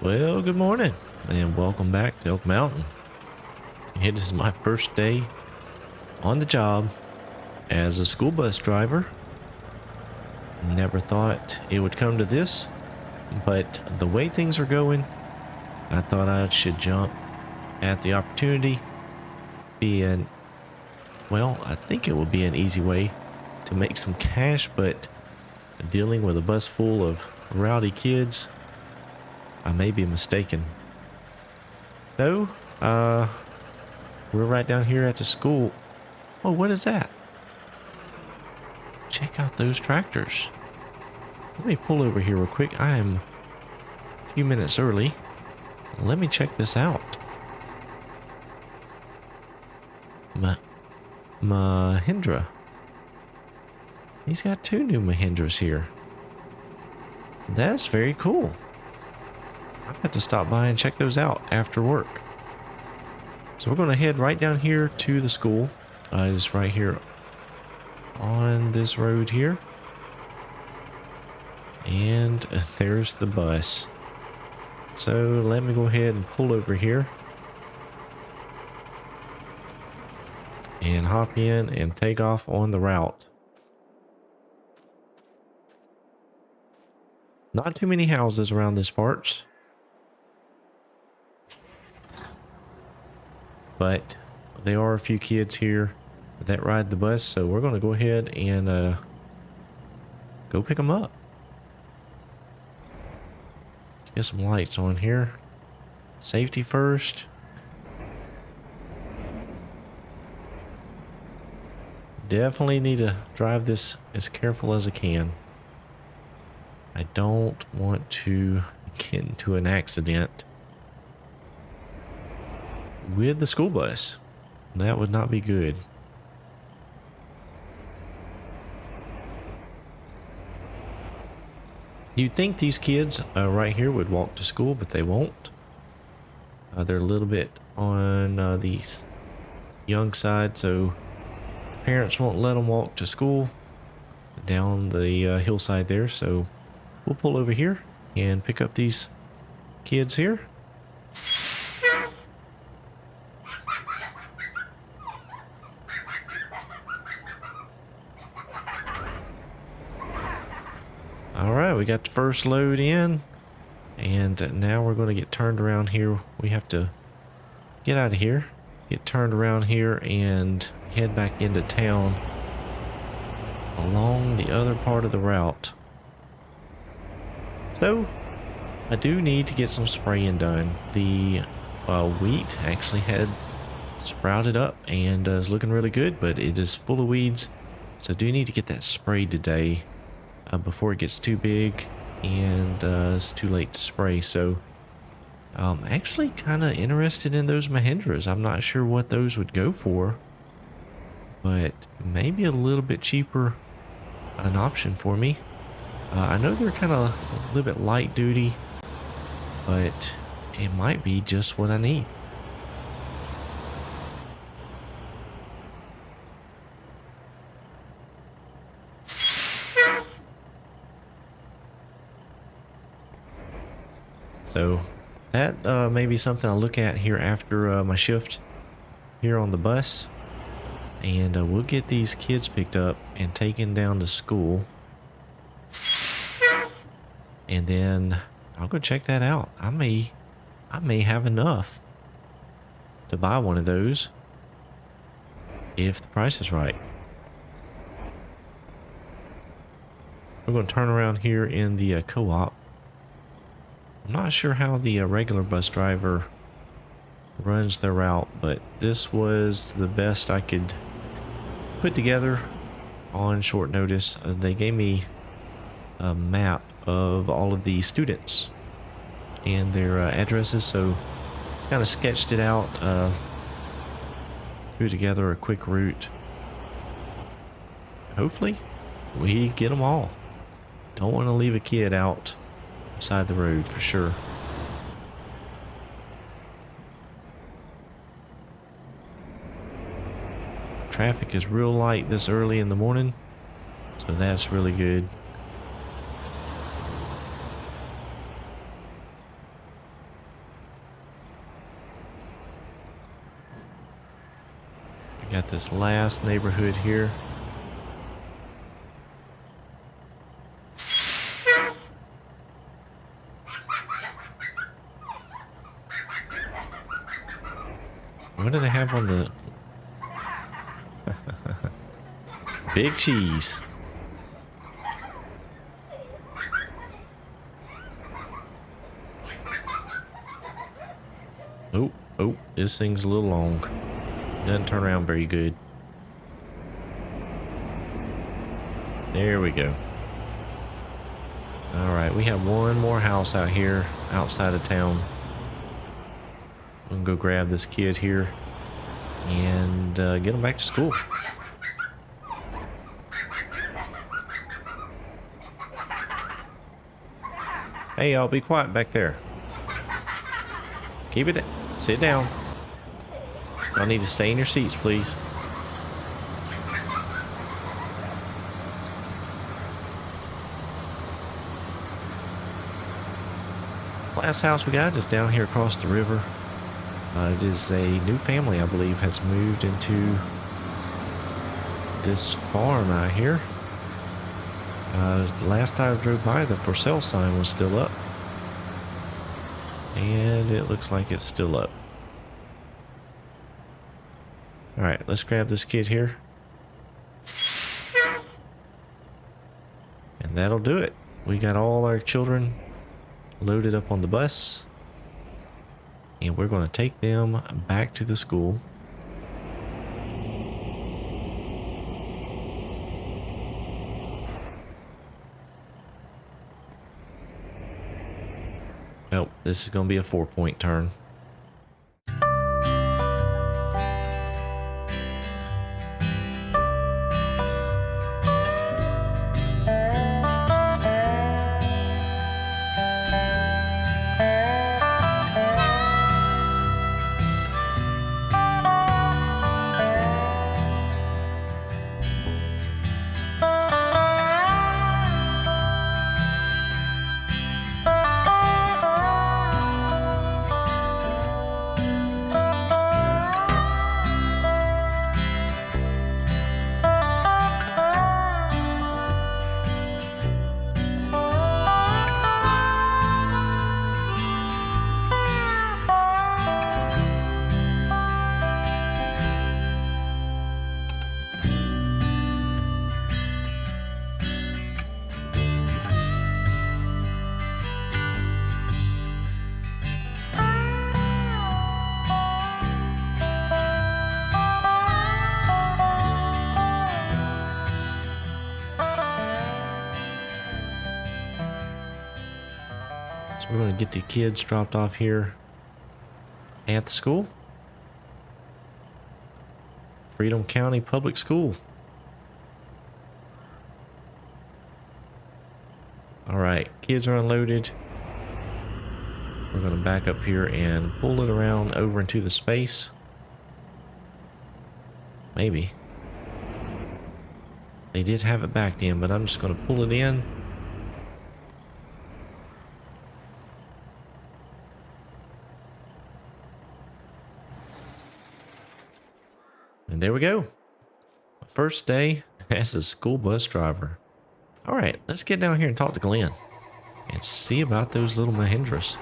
Well, good morning and welcome back to Elk Mountain. It is my first day on the job as a school bus driver. Never thought it would come to this, but the way things are going, I thought I should jump at the opportunity. I think it would be an easy way to make some cash, but dealing with a bus full of rowdy kids, I may be mistaken. So, we're right down here at the school. Oh, what is that? Check out those tractors. Let me pull over here real quick. I am a few minutes early. Let me check this out. Mahindra. He's got two new Mahindras here. That's very cool. I have to stop by and check those out after work. So we're going to head right down here to the school. It's right here on this road here. And there's the bus. So let me go ahead and pull over here. And hop in and take off on the route. Not too many houses around this part. But there are a few kids here that ride the bus, so we're going to go ahead and go pick them up. Let's get some lights on here. Safety first. Definitely need to drive this as careful as I can. I don't want to get into an accident with the school bus. That would not be good. You'd think these kids right here would walk to school, but they won't. They're a little bit on the young side, so parents won't let them walk to school down the hillside there. So we'll pull over here and pick up these kids here. All right, we got the first load in, and now we're going to get turned around here. We have to get out of here, get turned around here, and head back into town along the other part of the route. So I do need to get some spraying done. The wheat actually had sprouted up and is looking really good, but it is full of weeds. So I do need to get that sprayed today before it gets too big and it's too late to spray. So actually kind of interested in those Mahindras. I'm not sure what those would go for, but maybe a little bit cheaper an option for me. I know they're kind of a little bit light duty, but it might be just what I need. So that may be something I'll look at here after my shift here on the bus. And we'll get these kids picked up and taken down to school. And then I'll go check that out. I may have enough to buy one of those if the price is right. We're going to turn around here in the co-op. I'm not sure how the regular bus driver runs their route, but this was the best I could put together on short notice. They gave me a map of all of the students and their addresses, so it's kind of sketched it out, threw together a quick route. Hopefully we get them all. Don't want to leave a kid out beside the road for sure. Traffic is real light this early in the morning, so that's really good. this last neighborhood here. What do they have on the big cheese? Oh, oh, this thing's a little long. Doesn't turn around very good. There we go. All right, we have one more house out here outside of town. I'm gonna go grab this kid here and get him back to school. Hey, y'all, be quiet back there. Keep it. Sit down. Y'all need to stay in your seats, please. Last house we got is down here across the river. It is a new family, I believe, has moved into this farm out here. Last time I drove by, the for sale sign was still up. And it looks like it's still up. Alright, let's grab this kid here. And that'll do it. We got all our children loaded up on the bus. And we're going to take them back to the school. Oh, this is going to be a 4-point turn. We're going to get the kids dropped off here at the school. Freedom County Public School. All right, kids are unloaded. We're going to back up here and pull it around over into the space. Maybe. They did have it backed in, but I'm just going to pull it in. And there we go. First day as a school bus driver. All right, let's get down here and talk to Glenn and see about those little Mahindras.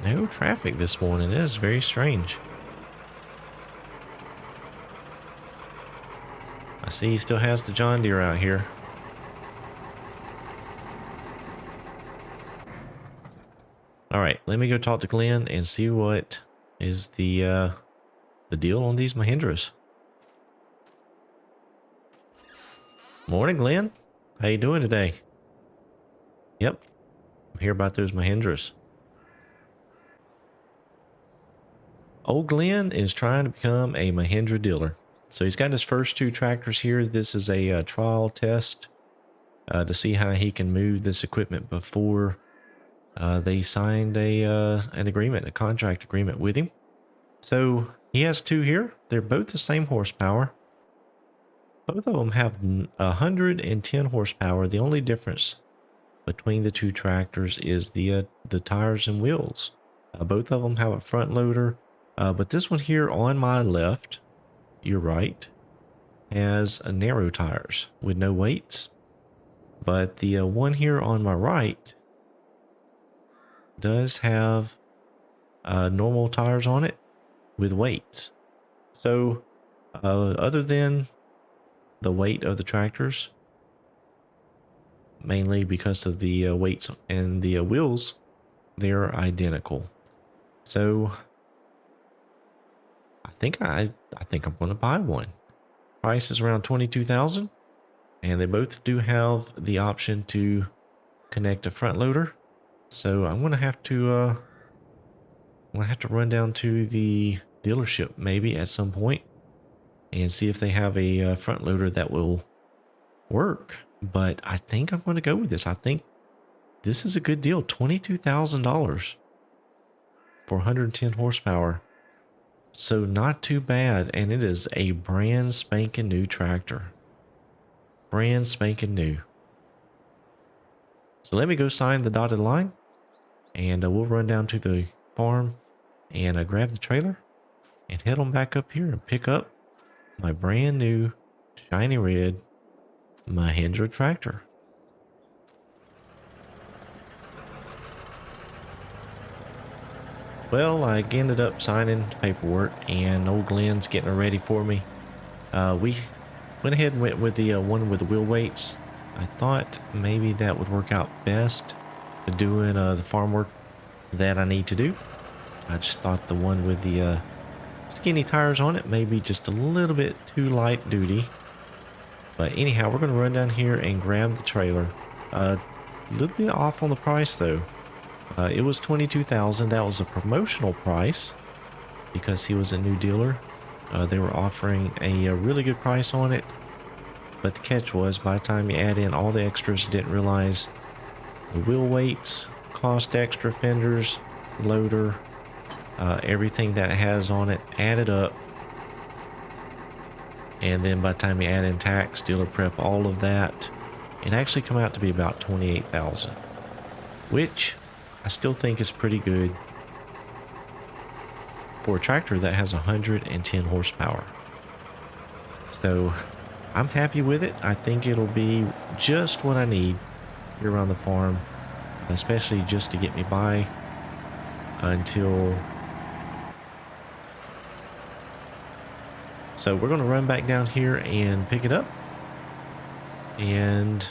No traffic this morning. That is very strange. I see he still has the John Deere out here. All right, let me go talk to Glenn and see what is the deal on these Mahindras. Morning, Glenn. How you doing today? Yep, I'm here about those Mahindras. Old Glenn is trying to become a Mahindra dealer. So he's got his first 2 tractors here. This is a trial test to see how he can move this equipment before they signed an agreement, a contract agreement with him. So he has 2 here. They're both the same horsepower. Both of them have 110 horsepower. The only difference between the two tractors is the tires and wheels. Both of them have a front loader, but this one here on my left, your right, has narrow tires with no weights. But the one here on my right does have normal tires on it with weights. So other than the weight of the tractors, mainly because of the weights and the wheels, they're identical. So I think I'm going to buy one. Price is around 22,000, and they both do have the option to connect a front loader. So I'm going to have to run down to the dealership maybe at some point and see if they have a front loader that will work. But I think I'm going to go with this. I think this is a good deal. $22,000 for 110 horsepower. So not too bad. And it is a brand spanking new tractor. Brand spanking new. So let me go sign the dotted line, and we'll run down to the farm and grab the trailer and head on back up here and pick up my brand new shiny red Mahindra tractor. Well, I ended up signing paperwork, and old Glenn's getting her ready for me. We went ahead and went with the one with the wheel weights. I thought maybe that would work out best for doing the farm work that I need to do. I just thought the one with the skinny tires on it may be just a little bit too light duty. But anyhow, we're going to run down here and grab the trailer. A little bit off on the price though. It was $22,000. That was a promotional price because he was a new dealer. They were offering a really good price on it. But the catch was, by the time you add in all the extras, you didn't realize the wheel weights cost extra, fenders, loader, everything that it has on it added up. And then by the time you add in tax, dealer prep, all of that, it actually come out to be about $28,000, which I still think is pretty good for a tractor that has 110 horsepower. So I'm happy with it. I think it'll be just what I need here around the farm, especially just to get me by until... So we're going to run back down here and pick it up and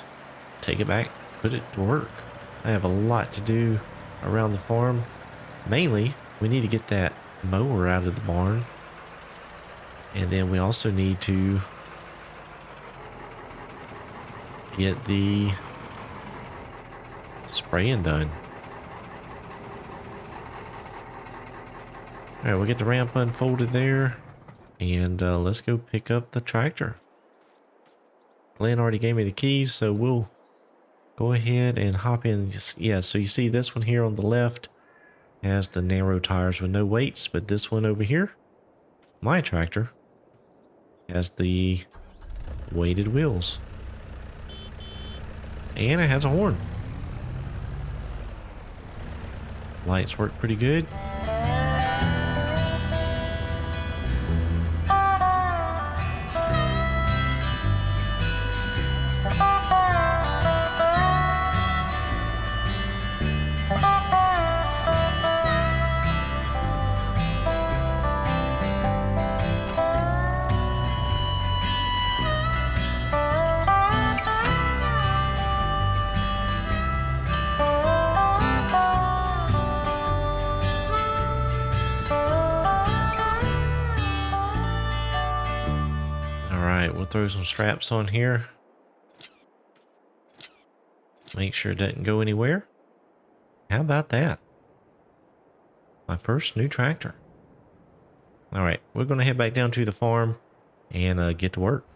take it back, put it to work. I have a lot to do around the farm. Mainly, we need to get that mower out of the barn. And then we also need to get the spraying done. All right, we'll get the ramp unfolded there. And let's go pick up the tractor. Glenn already gave me the keys, so we'll go ahead and hop in. Yeah, so you see this one here on the left has the narrow tires with no weights, but this one over here, my tractor, has the weighted wheels. And it has a horn. Lights work pretty good. We'll throw some straps on here. Make sure it doesn't go anywhere. How about that? My first new tractor. Alright, we're going to head back down to the farm and get to work.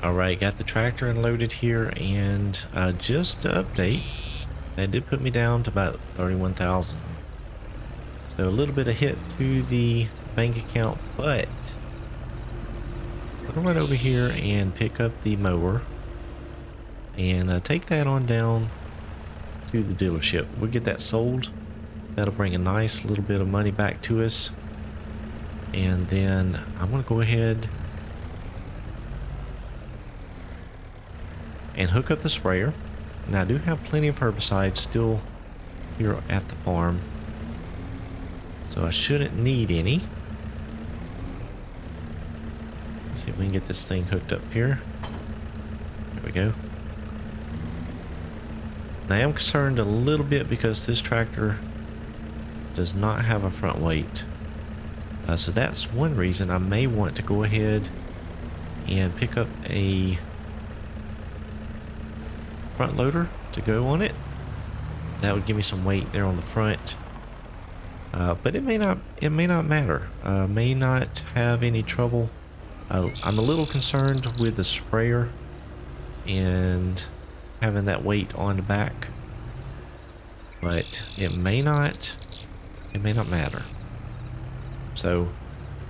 Alright, got the tractor unloaded here, and just to update, that did put me down to about 31,000. So a little bit of hit to the bank account, but we're gonna run over here and pick up the mower and take that on down to the dealership. We'll get that sold. That'll bring a nice little bit of money back to us. And then I'm gonna go ahead and hook up the sprayer. Now I do have plenty of herbicides still here at the farm, so I shouldn't need any. Let's see if we can get this thing hooked up here. There we go. Now I am concerned a little bit because this tractor does not have a front weight. So that's one reason I may want to go ahead and pick up a front loader to go on it. That would give me some weight there on the front. But it may not matter. May not have any trouble. I'm a little concerned with the sprayer and having that weight on the back, but it may not matter. So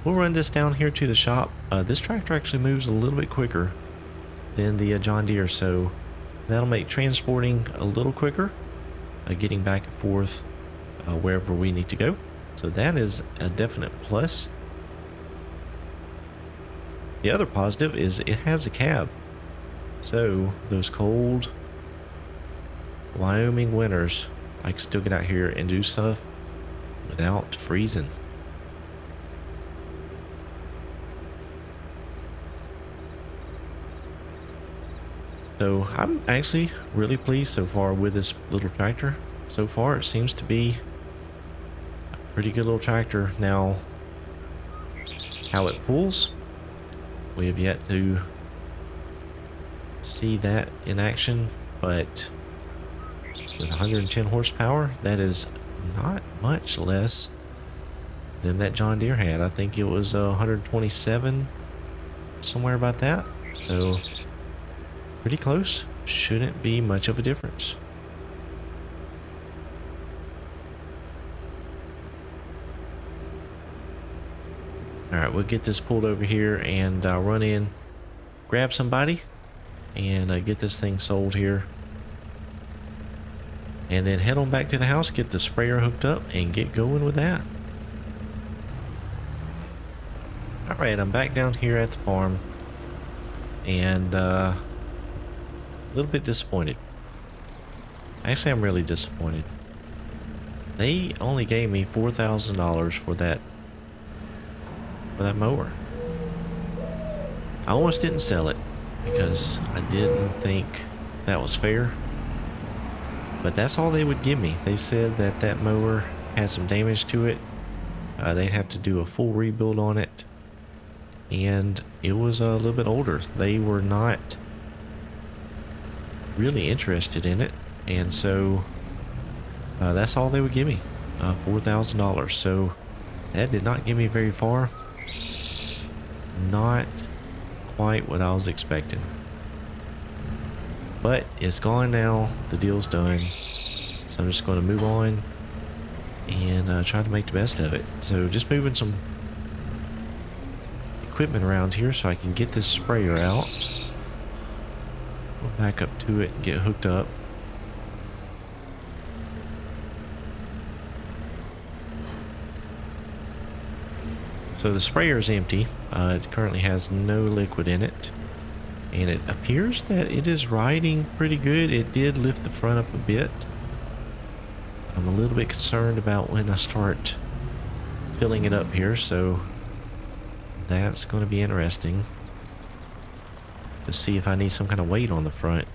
we'll run this down here to the shop. This tractor actually moves a little bit quicker than the John Deere, so that'll make transporting a little quicker, getting back and forth wherever we need to go. So that is a definite plus. The other positive is it has a cab. So those cold Wyoming winters, I can still get out here and do stuff without freezing. So I'm actually really pleased so far with this little tractor. So far it seems to be a pretty good little tractor. Now, how it pulls, we have yet to see that in action, but with 110 horsepower, that is not much less than that John Deere had. I think it was 127, somewhere about that. So pretty close. Shouldn't be much of a difference. Alright, we'll get this pulled over here and run in, grab somebody, and get this thing sold here. And then head on back to the house, get the sprayer hooked up, and get going with that. Alright, I'm back down here at the farm, and a little bit disappointed. Actually, I'm really disappointed. They only gave me $4,000 for that mower. I almost didn't sell it because I didn't think that was fair. But that's all they would give me. They said that that mower had some damage to it. They'd have to do a full rebuild on it. And it was a little bit older. They were not really interested in it. And so that's all they would give me, $4,000. So that did not get me very far. Not quite what I was expecting. But it's gone now. The deal's done. So I'm just going to move on and try to make the best of it. So just moving some equipment around here so I can get this sprayer out. We'll back up to it and get hooked up. So the sprayer is empty. It currently has no liquid in it. And it appears that it is riding pretty good. It did lift the front up a bit. I'm a little bit concerned about when I start filling it up here, so that's going to be interesting to see if I need some kind of weight on the front.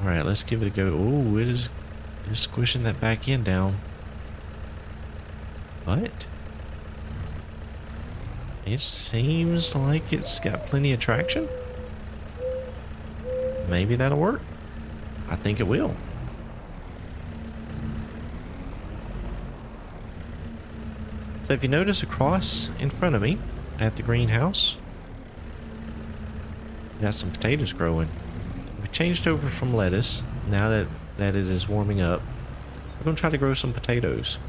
Alright, let's give it a go. Oh, it is squishing that back end down. But it seems like it's got plenty of traction. Maybe that'll work. I think it will. So if you notice across in front of me at the greenhouse, got some potatoes growing. We changed over from lettuce. Now that it is warming up, we're going to try to grow some potatoes.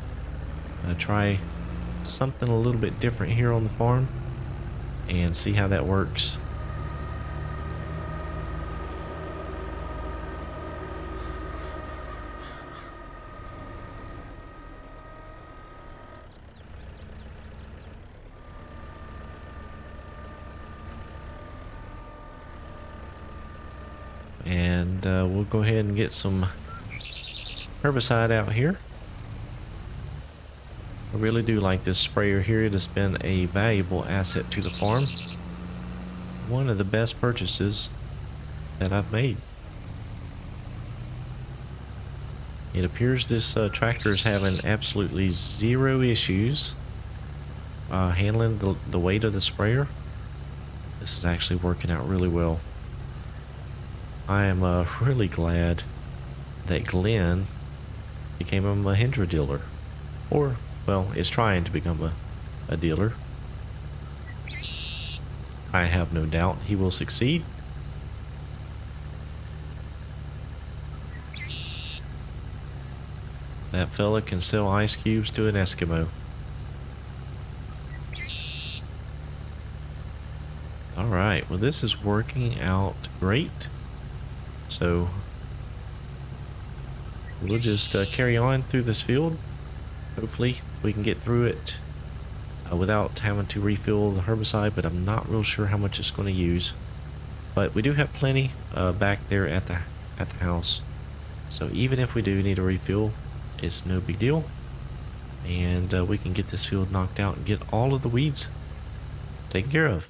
Try something a little bit different here on the farm and see how that works. And we'll go ahead and get some herbicide out here. I really do like this sprayer here. It has been a valuable asset to the farm. One of the best purchases that I've made. It appears this tractor is having absolutely zero issues handling the weight of the sprayer. This is actually working out really well. I am really glad that Glenn became a Mahindra dealer. Or, well, is trying to become a dealer. I have no doubt he will succeed. That fella can sell ice cubes to an Eskimo. Alright, well this is working out great. So we'll just carry on through this field. Hopefully we can get through it without having to refill the herbicide, but I'm not real sure how much it's going to use. But we do have plenty back there at the house. So even if we do need a refill, it's no big deal. And we can get this field knocked out and get all of the weeds taken care of.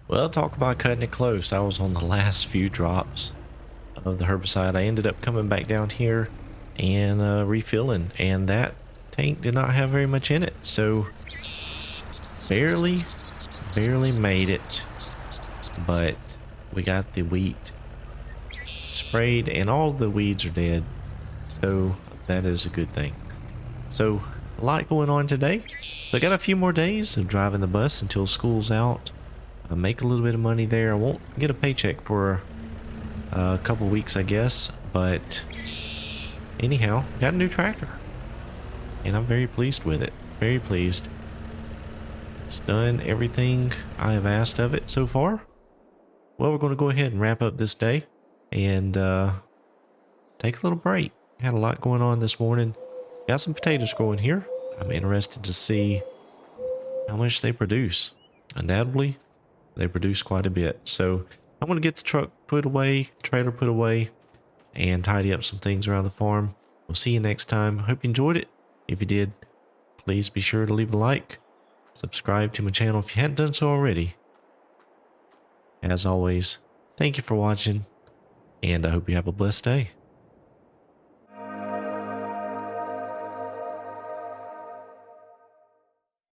Well, talk about cutting it close. I was on the last few drops of the herbicide. I ended up coming back down here and refilling, and that tank did not have very much in it. So barely made it, but we got the wheat sprayed and all the weeds are dead. So that is a good thing. So a lot going on today. So I got a few more days of driving the bus until school's out. I make a little bit of money there. I won't get a paycheck for a couple weeks, I guess, but anyhow, got a new tractor and I'm very pleased with it. Very pleased. It's done everything I have asked of it so far. Well, we're going to go ahead and wrap up this day and take a little break. Had a lot going on this morning. Got some potatoes growing here. I'm interested to see how much they produce. Undoubtedly, they produce quite a bit. So I'm going to get the truck put away, trailer put away, and tidy up some things around the farm. We'll see you next time. Hope you enjoyed it. If you did, please be sure to leave a like. Subscribe to my channel if you hadn't done so already. As always, thank you for watching, and I hope you have a blessed day.